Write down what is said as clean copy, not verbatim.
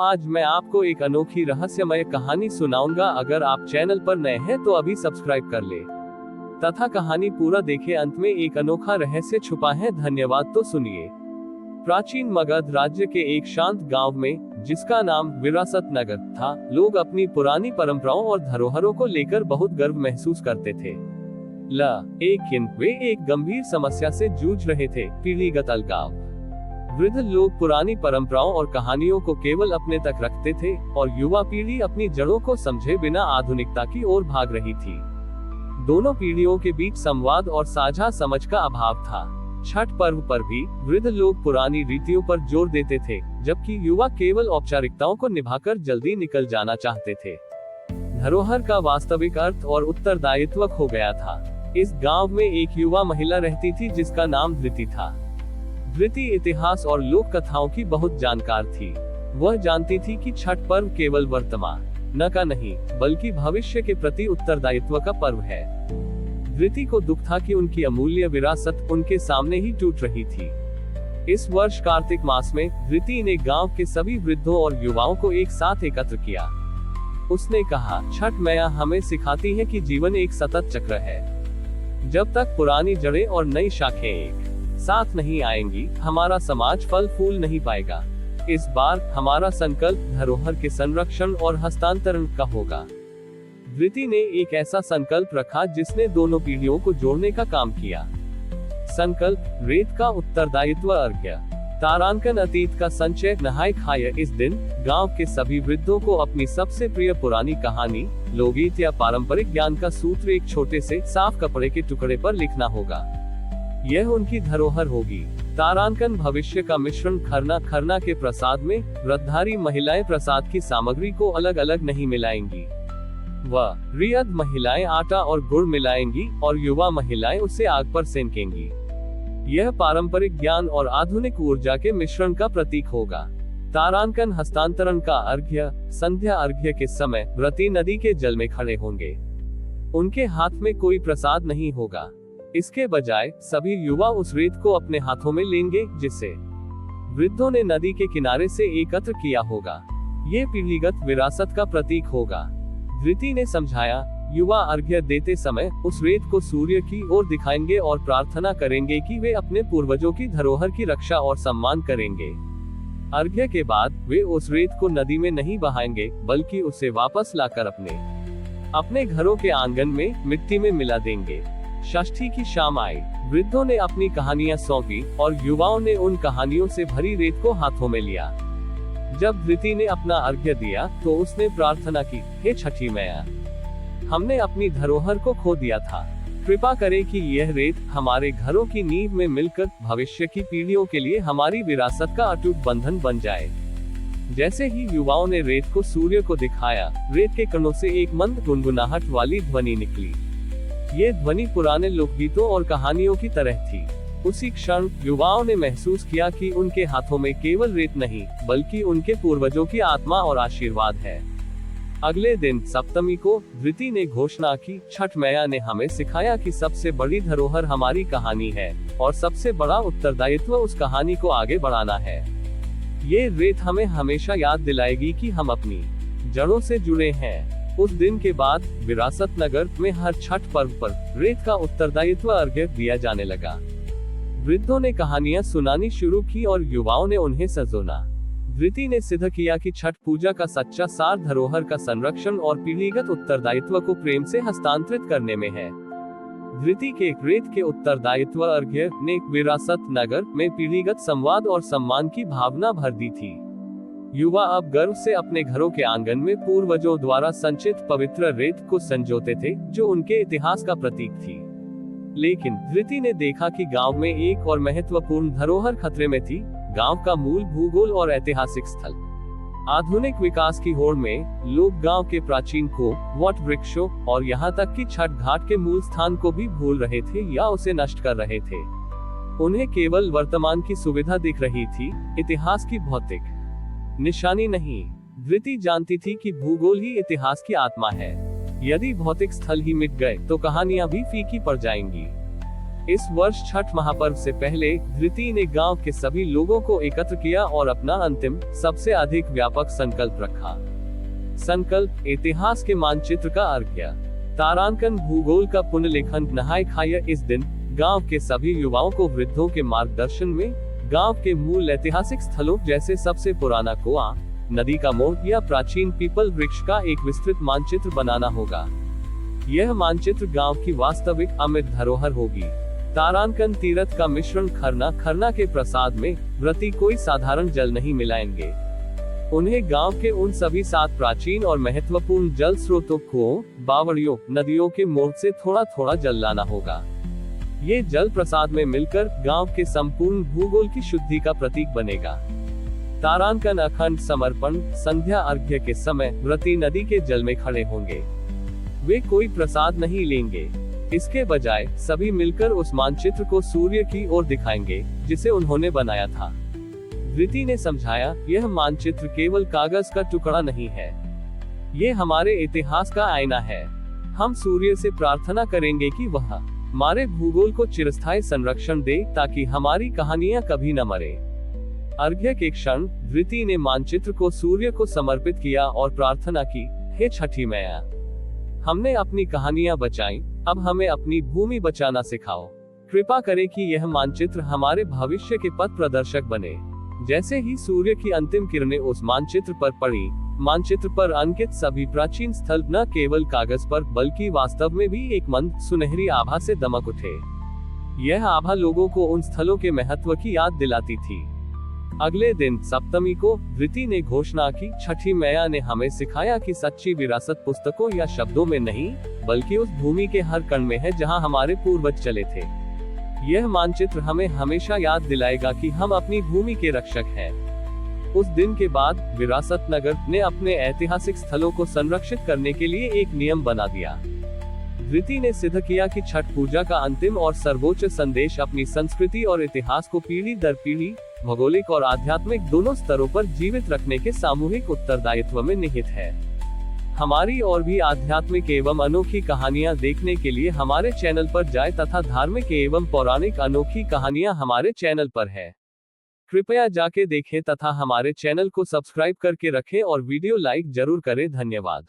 आज मैं आपको एक अनोखी रहस्यमय कहानी सुनाऊंगा। अगर आप चैनल पर नए हैं तो अभी सब्सक्राइब कर ले तथा कहानी पूरा देखें। अंत में एक अनोखा रहस्य छुपा है। धन्यवाद। तो सुनिए। प्राचीन मगध राज्य के एक शांत गांव में, जिसका नाम विरासत नगर था, लोग अपनी पुरानी परंपराओं और धरोहरों को लेकर बहुत गर्व महसूस करते थे। लेकिन वे एक गंभीर समस्या से जूझ रहे थे, पीढ़ीगत अलगाव। वृद्ध लोग पुरानी परंपराओं और कहानियों को केवल अपने तक रखते थे और युवा पीढ़ी अपनी जड़ों को समझे बिना आधुनिकता की ओर भाग रही थी। दोनों पीढ़ियों के बीच संवाद और साझा समझ का अभाव था। छठ पर्व पर भी वृद्ध लोग पुरानी रीतियों पर जोर देते थे, जबकि युवा केवल औपचारिकताओं को निभाकर जल्दी निकल जाना चाहते थे। धरोहर का वास्तविक अर्थ और उत्तरदायित्व खो गया था। इस गांव में एक युवा महिला रहती थी जिसका नाम धृति था। धृति इतिहास और लोक कथाओं की बहुत जानकार थी। वह जानती थी कि छठ पर्व केवल वर्तमान न का नहीं, बल्कि भविष्य के प्रति उत्तरदायित्व का पर्व है। धृति को दुख था कि उनकी अमूल्य विरासत उनके सामने ही टूट रही थी। इस वर्ष कार्तिक मास में धृति ने गांव के सभी वृद्धों और युवाओं को एक साथ एकत्र किया। उसने कहा, छठ मैया हमें सिखाती है कि जीवन एक सतत चक्र है। जब तक पुरानी जड़ें और नई शाखें एक साथ नहीं आएंगी, हमारा समाज फल फूल नहीं पाएगा। इस बार हमारा संकल्प धरोहर के संरक्षण और हस्तांतरण का होगा। धृति ने एक ऐसा संकल्प रखा जिसने दोनों पीढ़ियों को जोड़ने का काम किया। संकल्प: रेत का उत्तरदायित्व, अर्घ्य, तारांकन, अतीत का संचय, नहाय खाय। इस दिन गांव के सभी वृद्धों को अपनी सबसे प्रिय पुरानी कहानी, लोकगीत या पारंपरिक ज्ञान का सूत्र एक छोटे से साफ कपड़े के टुकड़े पर लिखना होगा। यह उनकी धरोहर होगी। तारांकन: भविष्य का मिश्रण। खरना: खरना के प्रसाद में व्रतधारी महिलाएं प्रसाद की सामग्री को अलग अलग नहीं मिलाएंगी। रियद: महिलाएं आटा और गुड़ मिलाएंगी और युवा महिलाएं उसे आग पर सेंकेंगी। यह पारंपरिक ज्ञान और आधुनिक ऊर्जा के मिश्रण का प्रतीक होगा। तारांकन हस्तांतरण का अर्घ्य: संध्या अर्घ्य के समय व्रती नदी के जल में खड़े होंगे। उनके हाथ में कोई प्रसाद नहीं होगा। इसके बजाय सभी युवा उस रेत को अपने हाथों में लेंगे जिसे वृद्धों ने नदी के किनारे से एकत्र किया होगा। ये पीढ़ीगत विरासत का प्रतीक होगा। धृति ने समझाया, युवा अर्घ्य देते समय उस रेत को सूर्य की ओर दिखाएंगे और प्रार्थना करेंगे कि वे अपने पूर्वजों की धरोहर की रक्षा और सम्मान करेंगे। अर्घ्य के बाद वे उस रेत को नदी में नहीं बहाएंगे, बल्कि उसे वापस लाकर अपने घरों के आंगन में मिट्टी में मिला देंगे। षष्ठी की शाम आई। वृद्धों ने अपनी कहानियां सौंपी और युवाओं ने उन कहानियों से भरी रेत को हाथों में लिया। जब धृति ने अपना अर्घ्य दिया तो उसने प्रार्थना की, हे छठी मैया, हमने अपनी धरोहर को खो दिया था। कृपा करें कि यह रेत हमारे घरों की नींव में मिलकर भविष्य की पीढ़ियों के लिए हमारी विरासत का अटूट बंधन बन जाए। जैसे ही युवाओं ने रेत को सूर्य को दिखाया, रेत के कणों से एक मंद गुनगुनाहट वाली ध्वनि निकली। ये ध्वनि पुराने लोकगीतों और कहानियों की तरह थी। उसी क्षण युवाओं ने महसूस किया कि उनके हाथों में केवल रेत नहीं, बल्कि उनके पूर्वजों की आत्मा और आशीर्वाद है। अगले दिन सप्तमी को धृति ने घोषणा की, छठ मैया ने हमें सिखाया कि सबसे बड़ी धरोहर हमारी कहानी है और सबसे बड़ा उत्तरदायित्व उस कहानी को आगे बढ़ाना है। ये रेत हमें हमेशा याद दिलाएगी कि हम अपनी जड़ों से जुड़े हैं। उस दिन के बाद विरासत नगर में हर छठ पर्व पर रेत का उत्तरदायित्व अर्घ्य दिया जाने लगा। वृद्धों ने कहानियां सुनानी शुरू की और युवाओं ने उन्हें संजोना। धृति ने सिद्ध किया कि छठ पूजा का सच्चा सार धरोहर का संरक्षण और पीढ़ीगत उत्तरदायित्व को प्रेम से हस्तांतरित करने में है। धृति के रेत के उत्तरदायित्व अर्घ्य ने विरासत नगर में पीढ़ीगत संवाद और सम्मान की भावना भर दी थी। युवा अब गर्व से अपने घरों के आंगन में पूर्वजों द्वारा संचित पवित्र रेत को संजोते थे, जो उनके इतिहास का प्रतीक थी। लेकिन धृति ने देखा कि गांव में एक और महत्वपूर्ण धरोहर खतरे में थी, गांव का मूल भूगोल और ऐतिहासिक स्थल। आधुनिक विकास की होड़ में लोग गांव के प्राचीन को, वट वृक्षों और यहाँ तक कि छठ घाट के मूल स्थान को भी भूल रहे थे या उसे नष्ट कर रहे थे। उन्हें केवल वर्तमान की सुविधा दिख रही थी, इतिहास की भौतिक निशानी नहीं। धृति जानती थी कि भूगोल ही इतिहास की आत्मा है। यदि भौतिक स्थल ही मिट गए तो कहानियां भी फीकी पड़ जाएंगी। इस वर्ष छठ महापर्व से पहले धृति ने गांव के सभी लोगों को एकत्र किया और अपना अंतिम, सबसे अधिक व्यापक संकल्प रखा। संकल्प: इतिहास के मानचित्र का अर्घ्य। तारांकन: भूगोल का पुनर्लेखन। नहाय खाय: इस दिन गांव के सभी युवाओं को वृद्धों के मार्गदर्शन में गांव के मूल ऐतिहासिक स्थलों जैसे सबसे पुराना कुआं, नदी का मोड़ या प्राचीन पीपल वृक्ष का एक विस्तृत मानचित्र बनाना होगा। यह मानचित्र गांव की वास्तविक अमृत धरोहर होगी। तारांकन: तीर्थ का मिश्रण। खरना के प्रसाद में व्रती कोई साधारण जल नहीं मिलाएंगे। उन्हें गांव के उन सभी 7 प्राचीन और महत्वपूर्ण जल स्रोतों, कुओं, बावड़ियों, नदियों के मोड़ से थोड़ा थोड़ा जल लाना होगा। ये जल प्रसाद में मिलकर गांव के संपूर्ण भूगोल की शुद्धि का प्रतीक बनेगा। तारांकन: अखंड समर्पण। संध्या अर्घ्य के समय व्रती नदी के जल में खड़े होंगे। वे कोई प्रसाद नहीं लेंगे। इसके बजाय सभी मिलकर उस मानचित्र को सूर्य की ओर दिखाएंगे जिसे उन्होंने बनाया था। धृति ने समझाया, यह मानचित्र केवल कागज का टुकड़ा नहीं है, ये हमारे इतिहास का आईना है। हम सूर्य से प्रार्थना करेंगे कि वह हमारे भूगोल को चिरस्थायी संरक्षण दे ताकि हमारी कहानियां कभी न मरे। अर्घ्य के क्षण धृति ने मानचित्र को सूर्य को समर्पित किया और प्रार्थना की, हे छठी मैया, हमने अपनी कहानियां बचाई, अब हमें अपनी भूमि बचाना सिखाओ। कृपा करें कि यह मानचित्र हमारे भविष्य के पथ प्रदर्शक बने। जैसे ही सूर्य की अंतिम किरणें उस मानचित्र पर पड़ी, मानचित्र पर अंकित सभी प्राचीन स्थल न केवल कागज पर बल्कि वास्तव में भी एक मंद, सुनहरी आभा से दमक उठे। यह आभा लोगों को उन स्थलों के महत्व की याद दिलाती थी। अगले दिन सप्तमी को धृति ने घोषणा की, छठी मैया ने हमें सिखाया कि सच्ची विरासत पुस्तकों या शब्दों में नहीं, बल्कि उस भूमि के हर कण में है जहां हमारे पूर्वज चले थे। यह मानचित्र हमें हमेशा याद दिलाएगा कि हम अपनी भूमि के रक्षक हैं। उस दिन के बाद विरासत नगर ने अपने ऐतिहासिक स्थलों को संरक्षित करने के लिए एक नियम बना दिया। धृति ने सिद्ध किया कि छठ पूजा का अंतिम और सर्वोच्च संदेश अपनी संस्कृति और इतिहास को पीढ़ी दर पीढ़ी, भौगोलिक और आध्यात्मिक दोनों स्तरों पर जीवित रखने के सामूहिक उत्तरदायित्व में निहित है। हमारी और भी आध्यात्मिक एवं अनोखी कहानियां देखने के लिए हमारे चैनल पर जाएं तथा धार्मिक एवं पौराणिक अनोखी कहानियां हमारे चैनल पर है। कृपया जाके देखें तथा हमारे चैनल को सब्सक्राइब करके रखें और वीडियो लाइक जरूर करें। धन्यवाद।